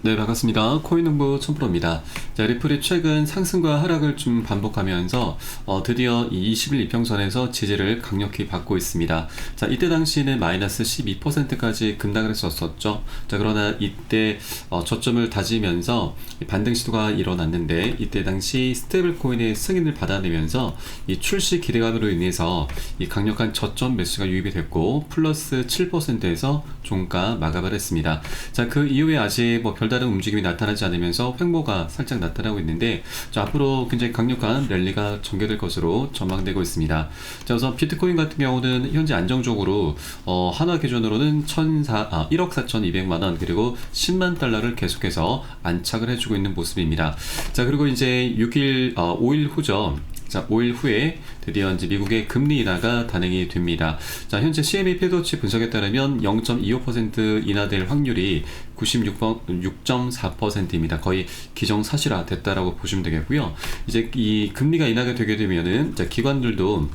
네, 반갑습니다. 코인농부 촌프로입니다. 자, 리플이 최근 상승과 하락을 좀 반복하면서 드디어 이 20일 이평선에서 지지를 강력히 받고 있습니다. 자, 이때 당시에는 마이너스 12%까지 급락을 했었죠. 자, 그러나 이때 저점을 다지면서 반등 시도가 일어났는데, 이때 당시 스테이블 코인의 승인을 받아내면서 이 출시 기대감으로 인해서 이 강력한 저점 매수가 유입이 됐고 플러스 7%에서 종가 마감을 했습니다. 자, 그 이후에 아직 별다른 움직임이 나타나지 않으면서 횡보가 살짝 나타나고 있는데, 자, 앞으로 굉장히 강력한 랠리가 전개될 것으로 전망되고 있습니다. 자, 우선 비트코인 같은 경우는 현재 안정적으로 하나 기준으로는 1억 4,200만원 그리고 10만 달러를 계속해서 안착을 해주고 있는 모습입니다. 자, 그리고 이제 5일 후죠. 자, 5일 후에 드디어 이제 미국의 금리 인하가 단행이 됩니다. 자, 현재 CME 패더치 분석에 따르면 0.25% 인하될 확률이 96.4%입니다. 거의 기정사실화 됐다라고 보시면 되겠고요. 이제 이 금리가 인하가 되게 되면은 기관들도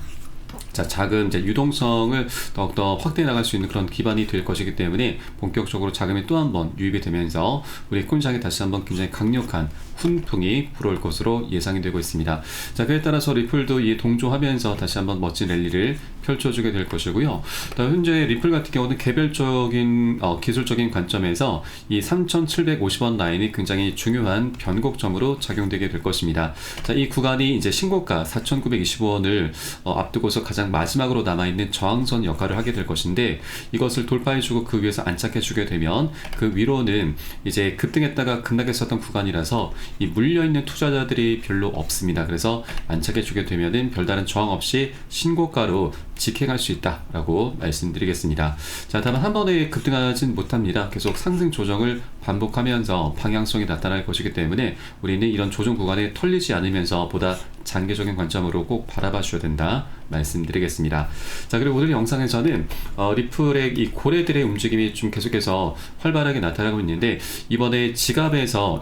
자금 유동성을 더욱더 확대해 나갈 수 있는 그런 기반이 될 것이기 때문에 본격적으로 자금이 또 한 번 유입이 되면서 우리 코인시장에 다시 한번 굉장히 강력한 훈풍이 불어올 것으로 예상이 되고 있습니다. 자, 그에 따라서 리플도 이 동조하면서 다시 한번 멋진 랠리를 펼쳐주게 될 것이고요. 현재 리플 같은 경우는 개별적인 기술적인 관점에서 이 3,750원 라인이 굉장히 중요한 변곡점으로 작용되게 될 것입니다. 자, 이 구간이 이제 신고가 4,925원을 앞두고서 가장 마지막으로 남아있는 저항선 역할을 하게 될 것인데, 이것을 돌파해주고 그 위에서 안착해주게 되면 그 위로는 이제 급등했다가 급락했었던 구간이라서 이 물려있는 투자자들이 별로 없습니다. 그래서 안착해주게 되면은 별다른 저항 없이 신고가로 직행할 수 있다라고 말씀드리겠습니다. 자, 다만 한 번에 급등하진 못합니다. 계속 상승 조정을 반복하면서 방향성이 나타날 것이기 때문에 우리는 이런 조정 구간에 털리지 않으면서 보다 장기적인 관점으로 꼭 바라봐 주셔야 된다 말씀드리겠습니다. 자, 그리고 오늘 영상에서는 리플의 이 고래들의 움직임이 좀 계속해서 활발하게 나타나고 있는데, 이번에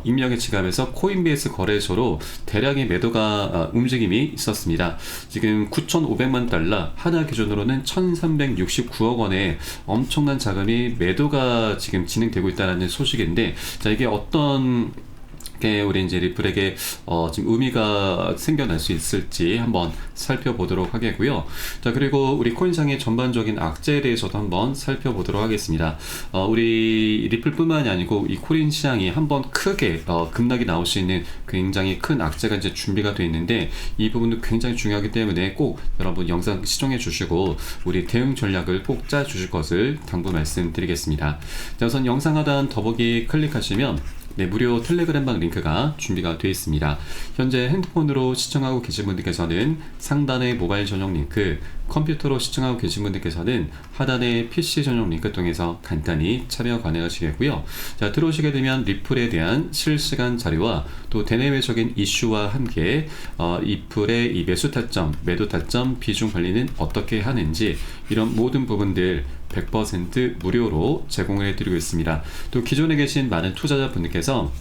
익명의 지갑에서 코인베이스 거래소로 대량의 매도가 움직임이 있었습니다. 지금 9,500만 달러 하나 기준으로는 1,369억 원의 엄청난 자금이 매도가 지금 진행되고 있다는 소식인데, 자, 이게 어떤 우리 이제 리플에게 지금 의미가 생겨날 수 있을지 한번 살펴보도록 하겠고요. 자, 그리고 우리 코인상의 전반적인 악재에 대해서도 한번 살펴보도록 하겠습니다. 우리 리플뿐만이 아니고 이 코인 시장이 한번 크게 급락이 나올 수 있는 굉장히 큰 악재가 이제 준비가 되어 있는데, 이 부분도 굉장히 중요하기 때문에 꼭 여러분 영상 시청해 주시고 우리 대응 전략을 꼭 짜 주실 것을 당부 말씀드리겠습니다. 자, 우선 영상 하단 더보기 클릭하시면 무료 텔레그램방 링크가 준비가 되어 있습니다. 현재 핸드폰으로 시청하고 계신 분들께서는 상단의 모바일 전용 링크, 컴퓨터로 시청하고 계신 분들께서는 하단의 PC 전용 링크 통해서 간단히 참여 가능하시겠고요. 자, 들어오시게 되면 리플에 대한 실시간 자료와 또 대내외적인 이슈와 함께 리플의 이 매수 타점, 매도 타점, 비중 관리는 어떻게 하는지 이런 모든 부분들 100% 무료로 제공을 해드리고 있습니다. 또 기존에 계신 많은 투자자분들께서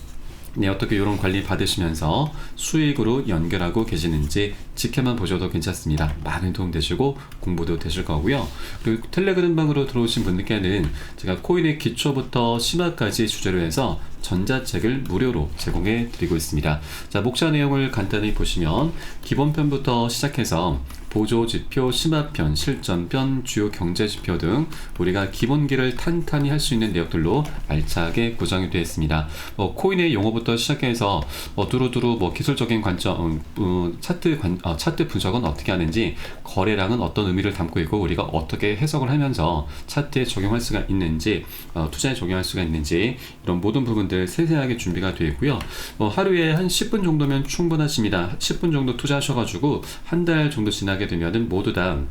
어떻게 이런 관리 받으시면서 수익으로 연결하고 계시는지 지켜만 보셔도 괜찮습니다. 많은 도움 되시고 공부도 되실 거고요. 그리고 텔레그램방으로 들어오신 분들께는 제가 코인의 기초부터 심화까지 주제로 해서 전자책을 무료로 제공해 드리고 있습니다. 자, 목차 내용을 간단히 보시면 기본편부터 시작해서 보조지표, 심화편, 실전편, 주요 경제지표 등 우리가 기본기를 탄탄히 할 수 있는 내용들로 알차게 구성이 되어 있습니다. 코인의 용어부터 시작해서 두루두루 기술적인 관점, 차트 분석은 어떻게 하는지, 거래량은 어떤 의미를 담고 있고 우리가 어떻게 해석을 하면서 차트에 적용할 수가 있는지, 투자에 적용할 수가 있는지, 이런 모든 부분들 세세하게 준비가 되어 있고요. 하루에 한 10분 정도면 충분하십니다. 10분 정도 투자하셔가지고 한 달 정도 지나게 되면은 모두 다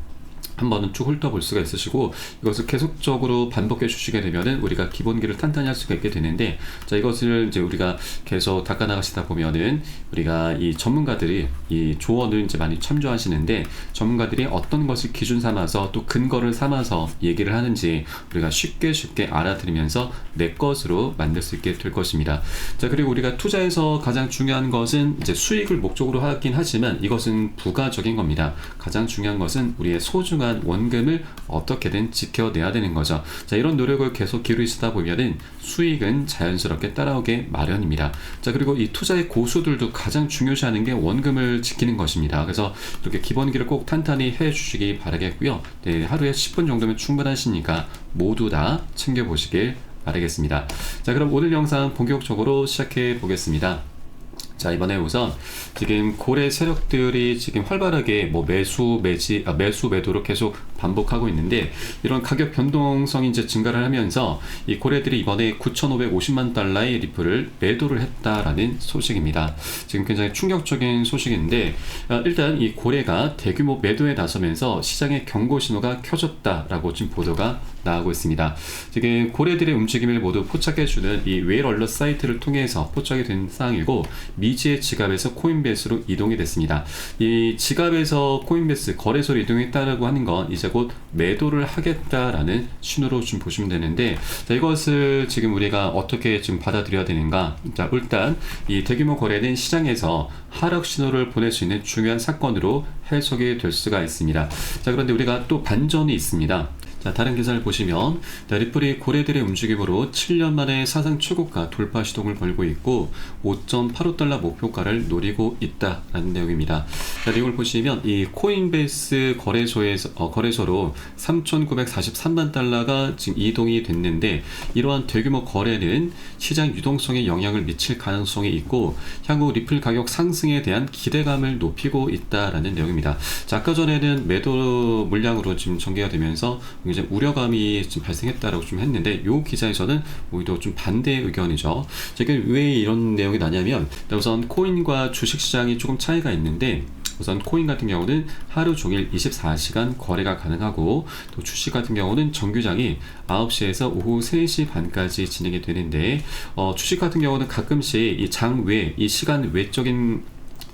한 번은 쭉 훑어볼 수가 있으시고, 이것을 계속적으로 반복해 주시게 되면은 우리가 기본기를 탄탄히 할 수가 있게 되는데, 자, 이것을 이제 우리가 계속 닦아 나가시다 보면은 우리가 이 전문가들이 이 조언을 이제 많이 참조하시는데, 전문가들이 어떤 것을 기준 삼아서 또 근거를 삼아서 얘기를 하는지 우리가 쉽게 알아들으면서 내 것으로 만들 수 있게 될 것입니다. 자, 그리고 우리가 투자에서 가장 중요한 것은 이제 수익을 목적으로 하긴 하지만 이것은 부가적인 겁니다. 가장 중요한 것은 우리의 소중한 들어간 원금을 어떻게든 지켜내야 되는 거죠. 자, 이런 노력을 계속 기울이시다 보면은 수익은 자연스럽게 따라오게 마련입니다. 자, 그리고 이 투자의 고수들도 가장 중요시하는 게 원금을 지키는 것입니다. 그래서 이렇게 기본기를 꼭 탄탄히 해 주시기 바라겠고요. 네, 하루에 10분 정도면 충분하시니까 모두 다 챙겨보시길 바라겠습니다. 자, 그럼 오늘 영상 본격적으로 시작해 보겠습니다. 자, 이번에 우선 지금 고래 세력들이 지금 활발하게 뭐 매수 매도로 계속 반복하고 있는데, 이런 가격 변동성이 이제 증가를 하면서 이 고래들이 이번에 9,550만 달러의 리플을 매도를 했다라는 소식입니다. 지금 굉장히 충격적인 소식인데, 일단 이 고래가 대규모 매도에 나서면서 시장의 경고 신호가 켜졌다라고 지금 보도가 나오고 있습니다. 지금 고래들의 움직임을 모두 포착해주는 이 웨일 얼럿 사이트를 통해서 포착이 된 사항이고, 미지의 지갑에서 코인베이스로 이동이 됐습니다. 이 지갑에서 코인베이스 거래소로 이동했다라고 하는 건 이제 곧 매도를 하겠다라는 신호로 좀 보시면 되는데, 자, 이것을 지금 우리가 어떻게 좀 받아들여야 되는가? 자, 일단 이 대규모 거래는 시장에서 하락 신호를 보낼 수 있는 중요한 사건으로 해석이 될 수가 있습니다. 자, 그런데 우리가 또 반전이 있습니다. 자, 다른 기사를 보시면 리플이 고래들의 움직임으로 7년 만에 사상 최고가 돌파 시동을 걸고 있고 5.85달러 목표가를 노리고 있다라는 내용입니다. 자, 내용을 보시면 이 코인베이스 거래소로 3,943만 달러가 지금 이동이 됐는데, 이러한 대규모 거래는 시장 유동성에 영향을 미칠 가능성이 있고 향후 리플 가격 상승에 대한 기대감을 높이고 있다라는 내용입니다. 자, 아까 전에는 매도 물량으로 지금 전개가 되면서 이제 우려감이 좀 발생했다라고 좀 했는데, 이 기사에서는 오히려 좀 반대의 의견이죠. 제가 왜 이런 내용이 나냐면, 우선 코인과 주식 시장이 조금 차이가 있는데, 우선 코인 같은 경우는 하루 종일 24시간 거래가 가능하고, 또 주식 같은 경우는 정규장이 9시에서 오후 3시 반까지 진행이 되는데, 주식 같은 경우는 가끔씩 이 장 외, 이 시간 외적인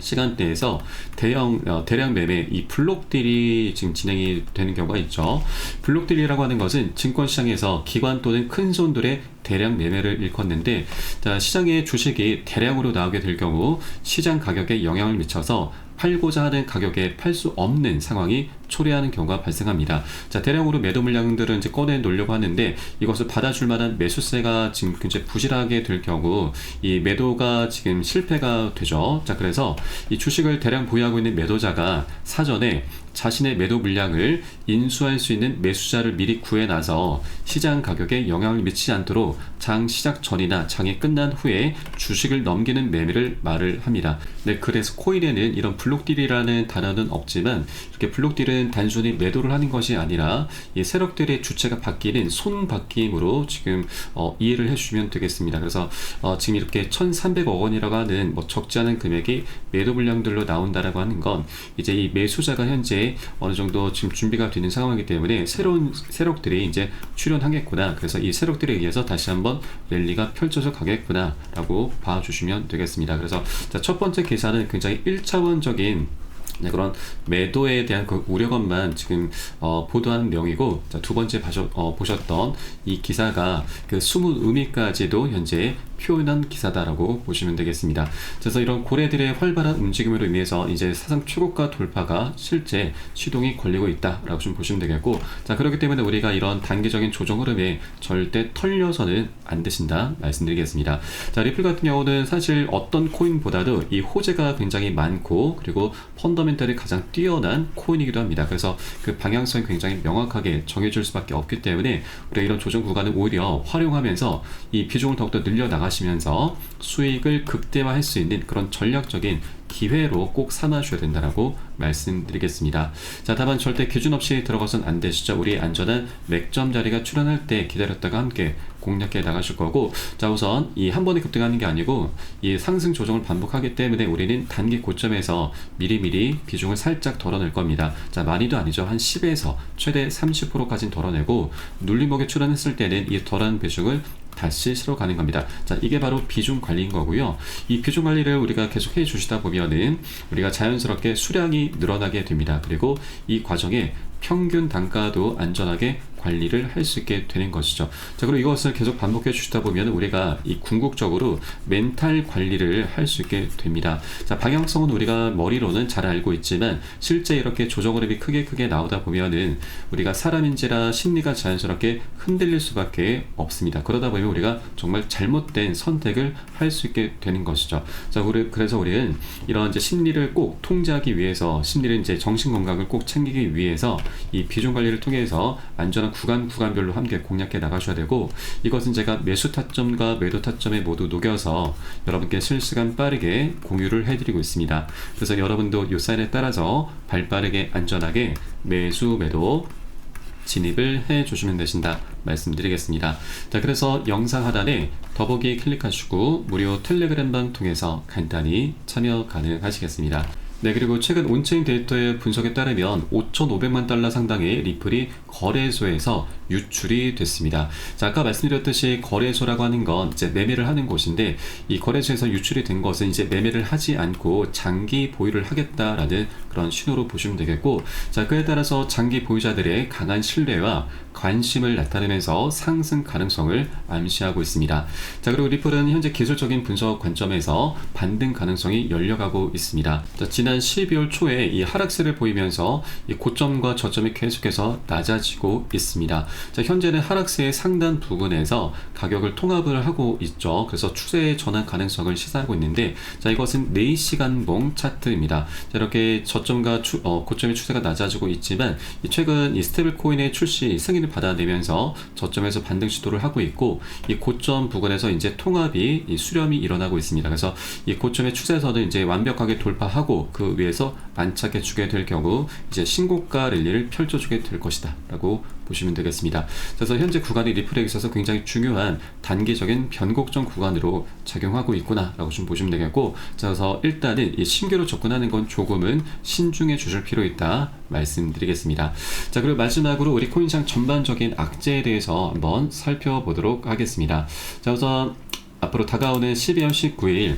시간대에서 대량 매매, 이 블록딜이 지금 진행이 되는 경우가 있죠. 블록딜이라고 하는 것은 증권시장에서 기관 또는 큰 손들의 대량 매매를 일컫는데, 자, 시장에 주식이 대량으로 나오게 될 경우 시장 가격에 영향을 미쳐서 팔고자 하는 가격에 팔 수 없는 상황이 초래하는 경우가 발생합니다. 자, 대량으로 매도 물량들은 이제 꺼내 놓으려고 하는데, 이것을 받아줄 만한 매수세가 지금 굉장히 부실하게 될 경우 이 매도가 지금 실패가 되죠. 자, 그래서 이 주식을 대량 보유하고 있는 매도자가 사전에 자신의 매도 물량을 인수할 수 있는 매수자를 미리 구해놔서 시장 가격에 영향을 미치지 않도록 장 시작 전이나 장이 끝난 후에 주식을 넘기는 매매를 말을 합니다. 네, 그래서 코인에는 이런 블록딜이라는 단어는 없지만, 이렇게 블록딜은 단순히 매도를 하는 것이 아니라 이 세력들의 주체가 바뀌는 손바뀜으로 지금 이해를 해주시면 되겠습니다. 그래서 지금 이렇게 1,300억 원이라고 하는 뭐 적지 않은 금액이 매도 물량들로 나온다라고 하는 건 이제 이 매수자가 현재 어느 정도 지금 준비가 되는 상황이기 때문에 새로운 세력들이 이제 출현하겠구나, 그래서 이 세력들에 의해서 다시 한번 랠리가 펼쳐져 가겠구나 라고 봐주시면 되겠습니다. 그래서 자, 첫 번째 기사는 굉장히 1차원적인 그런 매도에 대한 그 우려감만 지금 보도하는 내용이고, 자, 두 번째 보셨던 이 기사가 그 숨은 의미까지도 현재 표현한 기사다라고 보시면 되겠습니다. 그래서 이런 고래들의 활발한 움직임으로 인해서 이제 사상 최고가 돌파가 실제 시동이 걸리고 있다라고 좀 보시면 되겠고, 자, 그렇기 때문에 우리가 이런 단기적인 조정 흐름에 절대 털려서는 안 되신다 말씀드리겠습니다. 자, 리플 같은 경우는 사실 어떤 코인보다도 이 호재가 굉장히 많고, 그리고 펀더멘털이 가장 뛰어난 코인이기도 합니다. 그래서 그 방향성이 굉장히 명확하게 정해질 수밖에 없기 때문에 우리가 이런 조정 구간을 오히려 활용하면서 이 비중을 더욱더 늘려나가시면서 수익을 극대화할 수 있는 그런 전략적인 기회로 꼭 삼아주셔야 된다라고 말씀드리겠습니다. 자, 다만 절대 기준 없이 들어가선 안 되시죠. 우리 안전한 맥점 자리가 출현할 때 기다렸다가 함께 공략해 나가실 거고, 자, 우선 이 한 번에 급등하는 게 아니고 이 상승 조정을 반복하기 때문에 우리는 단기 고점에서 미리미리 비중을 살짝 덜어낼 겁니다. 자, 많이도 아니죠. 한 10에서 최대 30%까지는 덜어내고, 눌림목에 출현했을 때는 이 덜한 비중을 다시 실어 가는 겁니다. 자, 이게 바로 비중 관리인 거고요. 이 비중 관리를 우리가 계속 해 주시다 보면은 우리가 자연스럽게 수량이 늘어나게 됩니다. 그리고 이 과정에 평균 단가도 안전하게 관리를 할 수 있게 되는 것이죠. 자, 그리고 이것을 계속 반복해 주시다 보면 우리가 이 궁극적으로 멘탈 관리를 할 수 있게 됩니다. 자, 방향성은 우리가 머리로는 잘 알고 있지만 실제 이렇게 조정 흐름이 크게 나오다 보면은 우리가 사람인지라 심리가 자연스럽게 흔들릴 수밖에 없습니다. 그러다 보면 우리가 정말 잘못된 선택을 할 수 있게 되는 것이죠. 자, 그래서 우리는 이런 이제 심리를 꼭 통제하기 위해서, 심리를 이제 정신 건강을 꼭 챙기기 위해서 이 비중 관리를 통해서 안전한 구간별로 함께 공략해 나가셔야 되고, 이것은 제가 매수 타점과 매도 타점에 모두 녹여서 여러분께 실시간 빠르게 공유를 해드리고 있습니다. 그래서 여러분도 이 사인에 따라서 발빠르게 안전하게 매수 매도 진입을 해 주시면 되신다 말씀드리겠습니다. 자, 그래서 영상 하단에 더보기 클릭하시고 무료 텔레그램방 통해서 간단히 참여 가능하시겠습니다. 네, 그리고 최근 온체인 데이터의 분석에 따르면 5,500만 달러 상당의 리플이 거래소에서 유출이 됐습니다. 자, 아까 말씀드렸듯이 거래소라고 하는 건 이제 매매를 하는 곳인데, 이 거래소에서 유출이 된 것은 이제 매매를 하지 않고 장기 보유를 하겠다라는 그런 신호로 보시면 되겠고, 자, 그에 따라서 장기 보유자들의 강한 신뢰와 관심을 나타내면서 상승 가능성을 암시하고 있습니다. 자, 그리고 리플은 현재 기술적인 분석 관점에서 반등 가능성이 열려가고 있습니다. 자, 지난 12월 초에 이 하락세를 보이면서 이 고점과 저점이 계속해서 낮아지고 있습니다. 자, 현재는 하락세의 상단 부근에서 가격을 통합을 하고 있죠. 그래서 추세의 전환 가능성을 시사하고 있는데, 자, 이것은 4시간봉 차트입니다. 자, 이렇게 저점과 고점의 추세가 낮아지고 있지만 최근 이 스테이블 코인의 출시 승인을 받아내면서 저점에서 반등 시도를 하고 있고, 이 고점 부근에서 이제 통합이 수렴이 일어나고 있습니다. 그래서 이 고점의 추세선을 이제 완벽하게 돌파하고 그 위에서 안착해 주게 될 경우 이제 신고가 랠리를 펼쳐주게 될 것이다 라고 보시면 되겠습니다. 그래서 현재 구간이 리플에 있어서 굉장히 중요한 단기적인 변곡점 구간으로 작용하고 있구나 라고 좀 보시면 되겠고, 그래서 일단은 이 신규로 접근하는 건 조금은 신중해 주실 필요 있다 말씀드리겠습니다. 자, 그리고 마지막으로 우리 코인시장 전반적인 악재에 대해서 한번 살펴보도록 하겠습니다. 자, 우선 앞으로 다가오는 12월 19일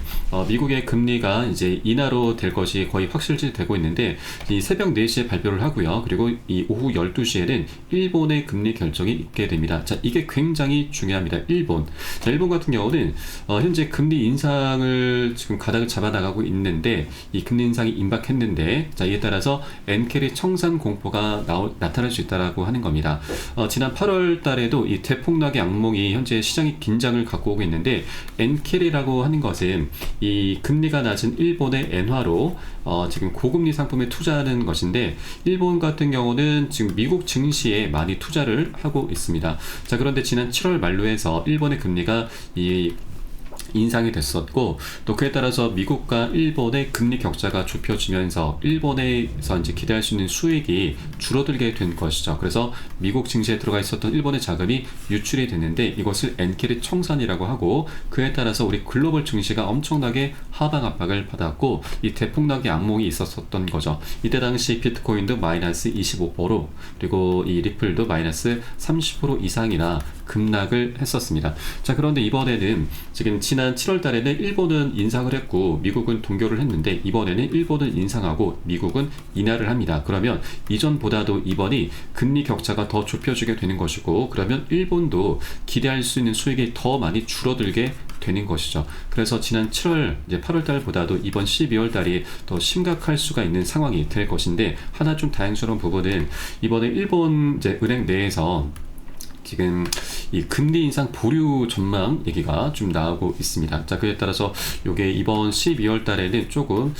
미국의 금리가 이제 인하로 될 것이 거의 확실시되고 있는데, 이 새벽 4시에 발표를 하고요. 그리고 이 오후 12시에는 일본의 금리 결정이 있게 됩니다. 자, 이게 굉장히 중요합니다. 일본. 자, 일본 같은 경우는 현재 금리 인상을 지금 가닥을 잡아나가고 있는데, 이 금리 인상이 임박했는데, 자, 이에 따라서 엔캐리 청산 공포가 나타날 수 있다라고 하는 겁니다. 지난 8월 달에도 이 대폭락의 악몽이 현재 시장의 긴장을 갖고 오고 있는데, 엔캐리라고 하는 것은 이 금리가 낮은 일본의 엔화로 지금 고금리 상품에 투자하는 것인데, 일본 같은 경우는 지금 미국 증시에 많이 투자를 하고 있습니다. 자, 그런데 지난 7월 말로 해서 일본의 금리가 인상이 됐었고, 또 그에 따라서 미국과 일본의 금리 격차가 좁혀지면서 일본에서 이제 기대할 수 있는 수익이 줄어들게 된 것이죠. 그래서 미국 증시에 들어가 있었던 일본의 자금이 유출이 됐는데, 이것을 엔캐리 청산이라고 하고, 그에 따라서 우리 글로벌 증시가 엄청나게 하방 압박을 받았고, 이 대폭락의 악몽이 있었던 거죠. 이때 당시 비트코인도 마이너스 25%, 그리고 이 리플도 마이너스 30% 이상이나 급락을 했었습니다. 자, 그런데 이번에는 지금 지난 7월 달에는 일본은 인상을 했고 미국은 동결을 했는데, 이번에는 일본은 인상하고 미국은 인하를 합니다. 그러면 이전보다도 이번이 금리 격차가 더 좁혀지게 되는 것이고, 그러면 일본도 기대할 수 있는 수익이 더 많이 줄어들게 되는 것이죠. 그래서 지난 7월, 이제 8월 달보다도 이번 12월 달이 더 심각할 수가 있는 상황이 될 것인데, 하나 좀 다행스러운 부분은 이번에 일본 이제 은행 내에서 지금 이 금리 인상 보류 전망 얘기가 좀 나오고 있습니다. 자, 그에 따라서 요게 이번 12월 달에는 조금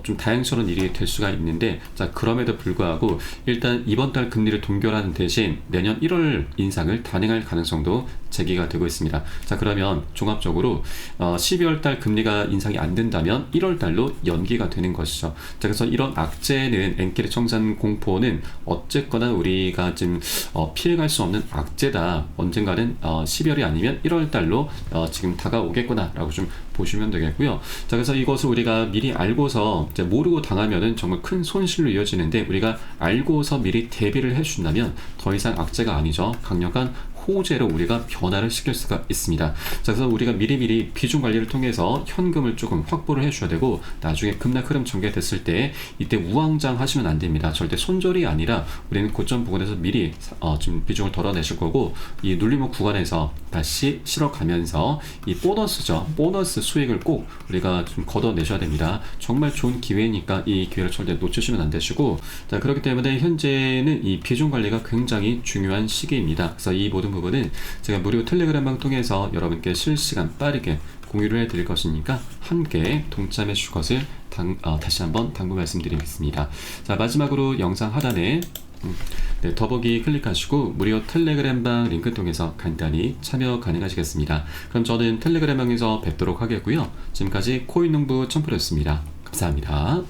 좀 다행스러운 일이 될 수가 있는데, 자, 그럼에도 불구하고 일단 이번 달 금리를 동결하는 대신 내년 1월 인상을 단행할 가능성도 제기가 되고 있습니다. 자, 그러면 종합적으로 12월 달 금리가 인상이 안 된다면 1월 달로 연기가 되는 것이죠. 자, 그래서 이런 악재는, 엔캐리 청산 공포는 어쨌거나 우리가 지금 피해갈 수 없는 악재다. 언젠가는 12월이 아니면 1월 달로 지금 다가오겠구나 라고 좀 보시면 되겠고요. 자, 그래서 이것을 우리가 미리 알고서 이제 모르고 당하면은 정말 큰 손실로 이어지는데, 우리가 알고서 미리 대비를 해준다면 더 이상 악재가 아니죠. 강력한 호재로 우리가 변화를 시킬 수가 있습니다. 자, 그래서 우리가 미리미리 비중 관리를 통해서 현금을 조금 확보를 해줘야 되고, 나중에 급락 흐름 전개됐을 때 이때 우왕좌왕 하시면 안 됩니다. 절대 손절이 아니라 우리는 고점 부근에서 미리 좀 비중을 덜어내실 거고, 이 눌림목 구간에서 다시 실어가면서 이 보너스죠. 보너스 수익을 꼭 우리가 좀 걷어내셔야 됩니다. 정말 좋은 기회니까 이 기회를 절대 놓치시면 안 되시고, 자, 그렇기 때문에 현재는 이 비중 관리가 굉장히 중요한 시기입니다. 그래서 이 모든 부분은 제가 무료 텔레그램방 통해서 여러분께 실시간 빠르게 공유를 해드릴 것이니까 함께 동참해 주실 것을 다시 한번 당부 말씀드리겠습니다. 자, 마지막으로 영상 하단에 네, 더보기 클릭하시고 무료 텔레그램방 링크 통해서 간단히 참여 가능하시겠습니다. 그럼 저는 텔레그램방에서 뵙도록 하겠고요. 지금까지 코인농부 첨프였습니다. 감사합니다.